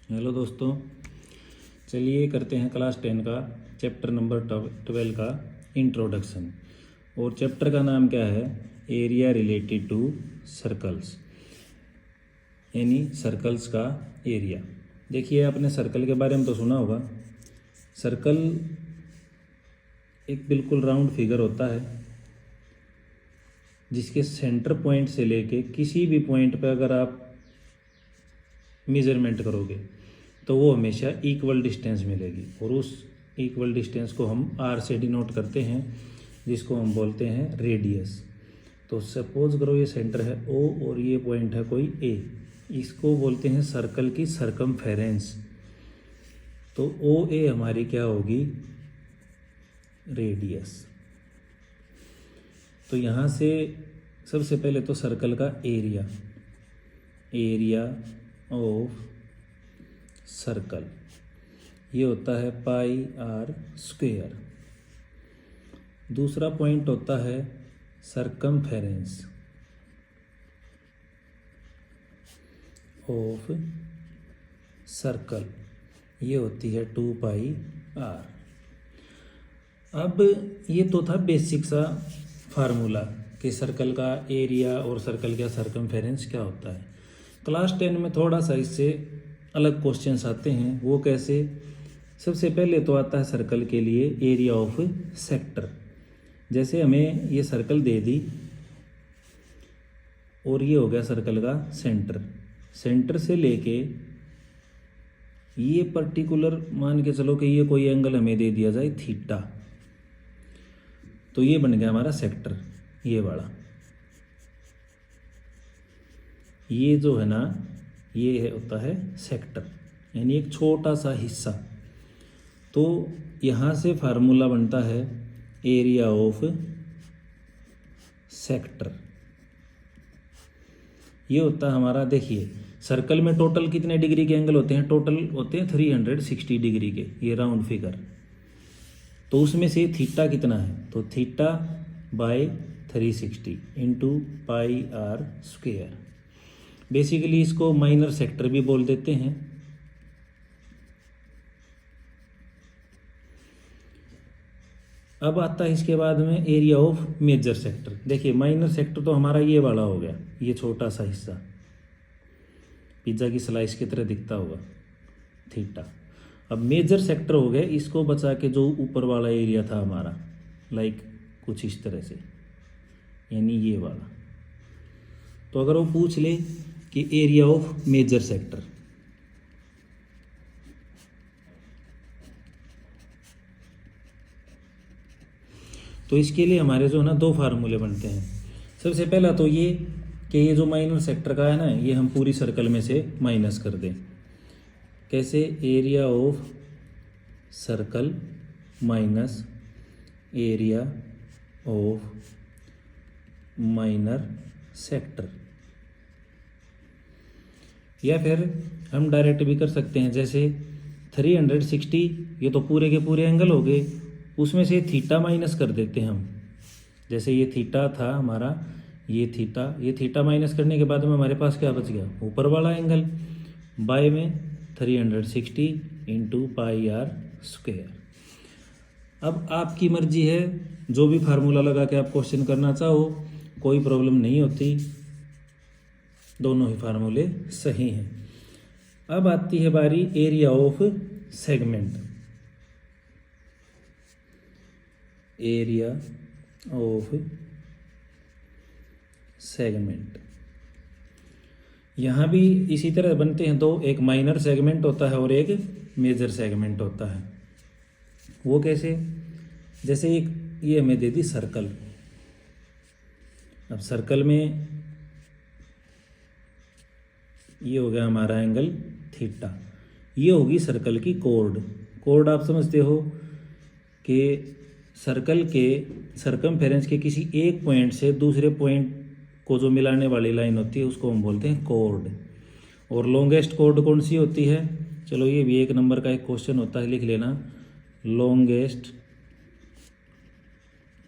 Hello दोस्तों, चलिए करते हैं क्लास 10 का चैप्टर नंबर 12 का इंट्रोडक्शन। और चैप्टर का नाम क्या है? एरिया रिलेटेड टू सर्कल्स, यानी सर्कल्स का एरिया। देखिए, आपने सर्कल के बारे में तो सुना होगा। सर्कल एक बिल्कुल राउंड फिगर होता है जिसके सेंटर पॉइंट से लेके किसी भी पॉइंट पर अगर आप मेजरमेंट करोगे तो वो हमेशा इक्वल डिस्टेंस मिलेगी, और उस इक्वल डिस्टेंस को हम आर से डिनोट करते हैं, जिसको हम बोलते हैं रेडियस। तो सपोज करो ये सेंटर है ओ और ये पॉइंट है कोई ए, इसको बोलते हैं सर्कल की सरकमफेरेंस। तो ओ ए हमारी क्या होगी? रेडियस। तो यहाँ से सबसे पहले तो सर्कल का एरिया, एरिया ऑफ सर्कल, ये होता है पाई आर स्क्वेयर। दूसरा पॉइंट होता है सरकमफेरेंस ऑफ सर्कल, ये होती है 2 पाई आर। अब ये तो था बेसिक सा फार्मूला कि सर्कल का एरिया और सर्कल का सरकमफेरेंस क्या होता है। क्लास 10 में थोड़ा सा इससे अलग क्वेश्चंस आते हैं। वो कैसे? सबसे पहले तो आता है सर्कल के लिए एरिया ऑफ सेक्टर। जैसे हमें ये सर्कल दे दी और ये हो गया सर्कल का सेंटर। सेंटर से लेके ये पर्टिकुलर मान के चलो कि ये कोई एंगल हमें दे दिया जाए थीटा, तो ये बन गया हमारा सेक्टर। ये वाला, ये जो है ना, ये है होता है सेक्टर, यानी एक छोटा सा हिस्सा। तो यहाँ से फार्मूला बनता है एरिया ऑफ सेक्टर। ये होता है हमारा, देखिए सर्कल में टोटल कितने डिग्री के एंगल होते हैं? टोटल होते हैं 360 डिग्री के, ये राउंड फिगर। तो उसमें से थीटा कितना है? तो theta by 360 into pi r square. Basically इसको माइनर सेक्टर भी बोल देते हैं। अब आता है इसके बाद में एरिया ऑफ मेजर सेक्टर। देखिए, माइनर सेक्टर तो हमारा ये वाला हो गया, ये छोटा सा हिस्सा, पिज्ज़ा की स्लाइस की तरह दिखता होगा, थीटा। अब मेजर सेक्टर हो गया, इसको बचा के जो ऊपर वाला एरिया था हमारा, लाइक कुछ इस तरह से, यानी ये वाला। तो अगर वो पूछ ले कि एरिया ऑफ मेजर सेक्टर, तो इसके लिए हमारे जो है ना दो फार्मूले बनते हैं। सबसे पहला तो ये कि ये जो माइनर सेक्टर का है ना, ये हम पूरी सर्कल में से माइनस कर दें। कैसे? Area of circle minus area of minor sector. या फिर हम डायरेक्ट भी कर सकते हैं, जैसे 360, ये तो पूरे के पूरे एंगल हो गए, उसमें से थीटा माइनस कर देते हैं हम। जैसे ये थीटा था हमारा, ये थीटा माइनस करने के बाद में हमारे पास क्या बच गया? ऊपर वाला एंगल बाय में 360 इंटू पाई आर स्क्वेयर। अब आपकी मर्जी है, जो भी फार्मूला लगा के आप क्वेश्चन करना चाहो, कोई प्रॉब्लम नहीं होती, दोनों ही फार्मूले सही हैं। अब आती है बारी area of segment. Area of segment, यहाँ भी इसी तरह बनते हैं दो, एक माइनर सेगमेंट होता है और एक मेजर सेगमेंट होता है। वो कैसे? जैसे एक ये हमें दे दी सर्कल। अब सर्कल में ये हो गया हमारा एंगल थीटा, ये होगी सर्कल की कोर्ड। कोर्ड आप समझते हो कि सर्कल के सरकमफेरेंस के किसी एक पॉइंट से दूसरे पॉइंट को जो मिलाने वाली लाइन होती है उसको हम बोलते हैं कोर्ड। और लॉन्गेस्ट कोर्ड कौन सी होती है? चलो, ये भी 1 नंबर का एक क्वेश्चन होता है, लिख लेना। Longest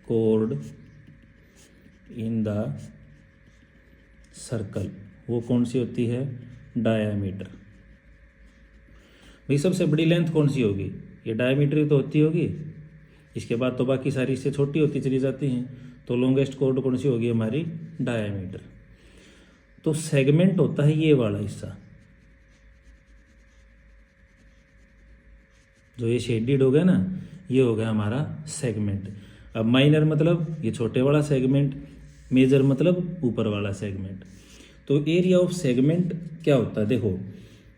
chord in the circle, वो कौन सी होती है? डायामीटर। भाई सबसे बड़ी लेंथ कौन सी होगी, ये डायमीटर ही तो होती होगी, इसके बाद तो बाकी सारी इससे छोटी होती चली जाती हैं, तो लॉन्गेस्ट कॉर्ड कौन सी होगी हमारी, डायमीटर। तो सेगमेंट होता है ये वाला हिस्सा, जो ये शेडेड हो गया ना, ये हो गया हमारा सेगमेंट। अब माइनर मतलब ये छोटे वाला सेगमेंट, मेजर मतलब ऊपर वाला सेगमेंट। तो एरिया ऑफ सेगमेंट क्या होता है, देखो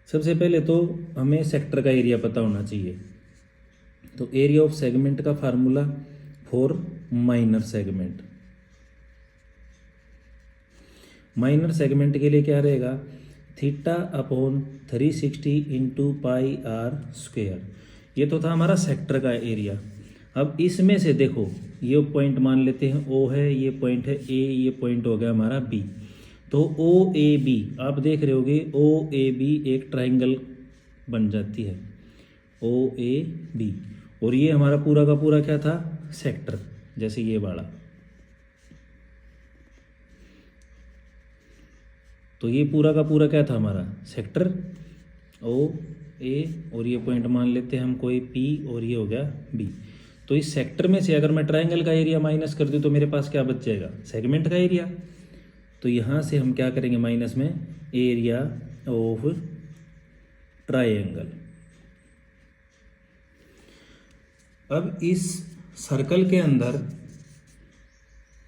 सबसे पहले तो हमें सेक्टर का एरिया पता होना चाहिए। तो एरिया ऑफ सेगमेंट का formula for minor segment, minor segment के लिए क्या रहेगा, theta upon 360 into pi r square. ये तो था हमारा सेक्टर का एरिया। अब इसमें से देखो ये पॉइंट मान लेते हैं ओ है, ये पॉइंट है ए, ये पॉइंट हो गया हमारा बी। तो ओ ए बी आप देख रहे होगे, ओ ए बी एक ट्राइंगल बन जाती है, ओ ए बी। और ये हमारा पूरा का पूरा क्या था, सेक्टर, जैसे ये वाला। तो ये पूरा का पूरा क्या था हमारा सेक्टर, ओ ए, और ये पॉइंट मान लेते हैं हम कोई पी, और ये हो गया बी। तो इस सेक्टर में से अगर मैं ट्राइंगल का एरिया माइनस कर दूं तो मेरे पास क्या बच जाएगा, सेगमेंट का एरिया। तो यहाँ से हम क्या करेंगे माइनस में, एरिया ऑफ ट्राइंगल। अब इस सर्कल के अंदर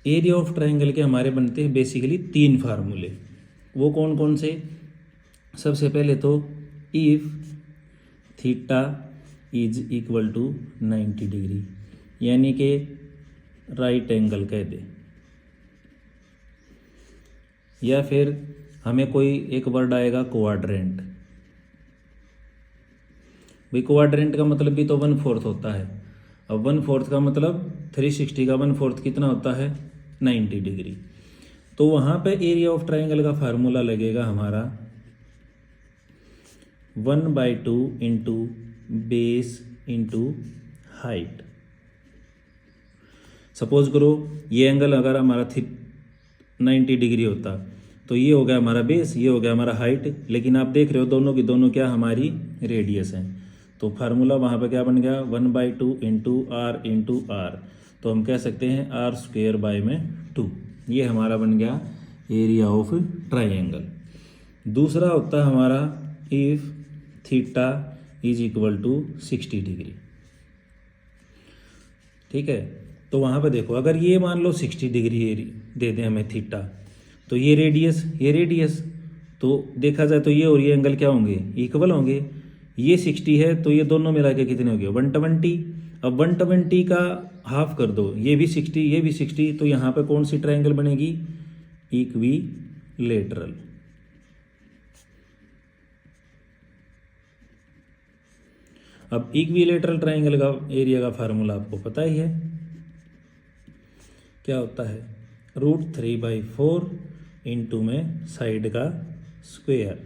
एरिया ऑफ ट्राइंगल के हमारे बनते हैं बेसिकली 3 फार्मूले। वो कौन कौन से, सबसे पहले तो if theta is equal to 90 degree, यानी कि राइट एंगल कह दे, या फिर हमें कोई एक वर्ड आएगा क्वाड्रेंट। भाई क्वाड्रेंट का मतलब भी तो 1/4 होता है। अब 1/4 का मतलब 360 का 1/4 कितना होता है, 90 डिग्री। तो वहाँ पे एरिया ऑफ ट्राइंगल का फार्मूला लगेगा हमारा 1/2 into base into height. Suppose करो ये एंगल अगर हमारा 90 डिग्री होता तो ये हो गया हमारा बेस, ये हो गया हमारा हाइट। लेकिन आप देख रहे हो दोनों की दोनों क्या हमारी रेडियस हैं। तो फार्मूला वहाँ पे क्या बन गया, 1/2 इंटू आर इंटू आर। तो हम कह सकते हैं आर स्क्वेयर बाय में 2। ये हमारा बन गया एरिया ऑफ ट्राइंगल। दूसरा होता है हमारा if theta is equal to 60 degree. ठीक है, तो वहाँ पे देखो अगर ये मान लो 60 डिग्री दे दें हमें थीटा, तो ये रेडियस तो देखा जाए तो ये और ये एंगल क्या होंगे, इक्वल होंगे। ये 60 है तो ये दोनों मिला के कितने हो गए, 120। अब 120 का हाफ कर दो, ये भी 60 ये भी 60, तो यहाँ पे कौन सी ट्राइंगल बनेगी, इक्विलेटरल। अब इक्विलेटरल ट्राइंगल का एरिया का फार्मूला आपको पता ही है, क्या होता है, √3/4 इंटू में साइड का स्क्वायर।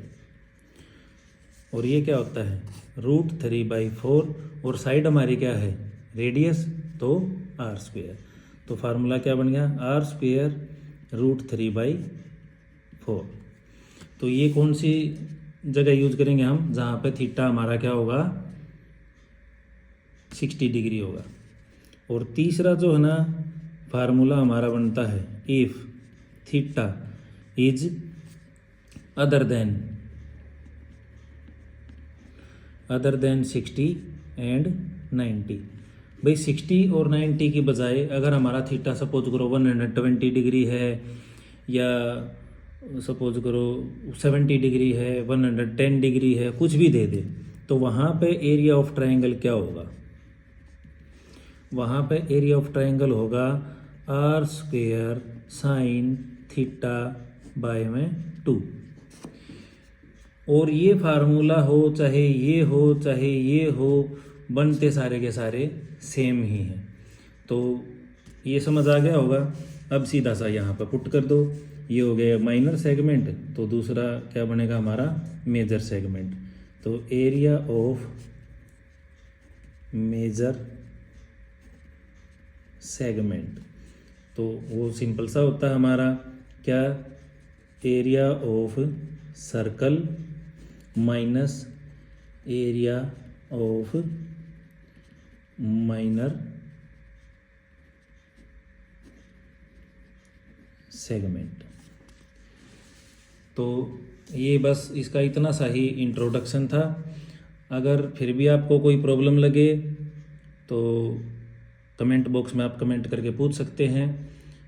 और ये क्या होता है, √3/4 और साइड हमारी क्या है, रेडियस, तो आर स्क्वायर। तो फार्मूला क्या बन गया, आर स्क्वायर √3/4। तो ये कौन सी जगह यूज करेंगे हम, जहाँ पे थीटा हमारा क्या होगा, 60 डिग्री होगा। और तीसरा जो है ना फार्मूला हमारा बनता है if theta is other than 60 and 90। भाई 60 और 90 की बजाय अगर हमारा थीटा सपोज करो 120 डिग्री है, या सपोज करो 70 डिग्री है, 110 डिग्री है, कुछ भी दे दे, तो वहाँ पे एरिया ऑफ ट्राइंगल क्या होगा, वहाँ पे एरिया ऑफ ट्राइंगल होगा r square sine theta by में 2। और ये फार्मूला हो चाहे ये हो चाहे ये हो, बनते सारे के सारे सेम ही हैं। तो ये समझ आ गया होगा। अब सीधा सा यहाँ पर पुट कर दो, ये हो गया माइनर सेगमेंट, तो दूसरा क्या बनेगा हमारा मेजर सेगमेंट। तो एरिया ऑफ मेजर सेगमेंट, तो वो सिंपल सा होता है हमारा क्या, area of circle minus area of minor segment. तो ये बस इसका इतना सा ही इंट्रोडक्शन था। अगर फिर भी आपको कोई प्रॉब्लम लगे तो कमेंट बॉक्स में आप कमेंट करके पूछ सकते हैं।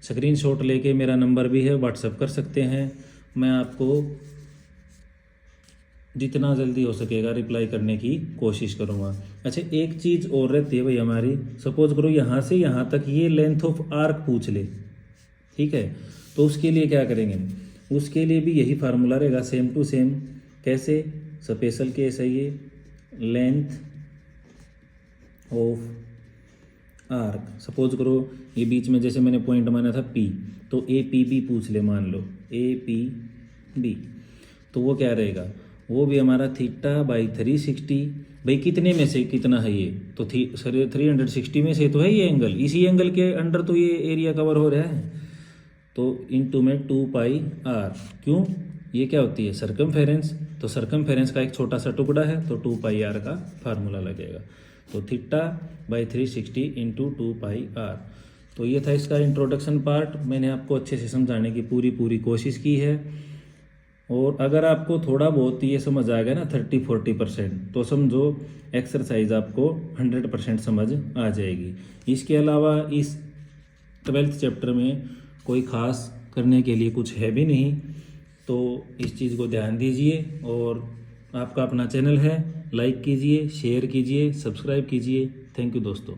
स्क्रीनशॉट लेके मेरा नंबर भी है, व्हाट्सएप कर सकते हैं। मैं आपको जितना जल्दी हो सकेगा रिप्लाई करने की कोशिश करूँगा। अच्छा, एक चीज़ और रहती है भाई हमारी, सपोज करो यहाँ से यहाँ तक ये लेंथ ऑफ आर्क पूछ ले, ठीक है, तो उसके लिए क्या करेंगे, उसके लिए भी यही फार्मूला रहेगा, सेम टू सेम। कैसे? स्पेशल केस है ये, लेंथ ऑफ आर्क। सपोज करो ये बीच में जैसे मैंने पॉइंट माना था P, तो APB पूछ ले, मान लो APB, तो वो क्या रहेगा, वो भी हमारा θ/360। भाई कितने में से कितना है ये, तो 360 में से तो है ये एंगल, इसी एंगल के अंडर तो ये एरिया कवर हो रहा है, तो इनटू में 2πr। क्यों? ये क्या होती है, सरकमफेरेंस, तो सरकमफेरेंस का एक छोटा सा टुकड़ा है, तो 2πr का फार्मूला लगेगा। तो θ/360 इंटू 2πr। तो ये था इसका इंट्रोडक्शन पार्ट। मैंने आपको अच्छे से समझाने की पूरी कोशिश की है। और अगर आपको थोड़ा बहुत ये समझ आ गया ना 30-40%, तो समझो एक्सरसाइज आपको 100% समझ आ जाएगी। इसके अलावा इस 12th चैप्टर में कोई ख़ास करने के लिए कुछ है भी नहीं, तो इस चीज़ को ध्यान दीजिए। और आपका अपना चैनल है, लाइक कीजिए, शेयर कीजिए, सब्सक्राइब कीजिए। थैंक यू दोस्तों।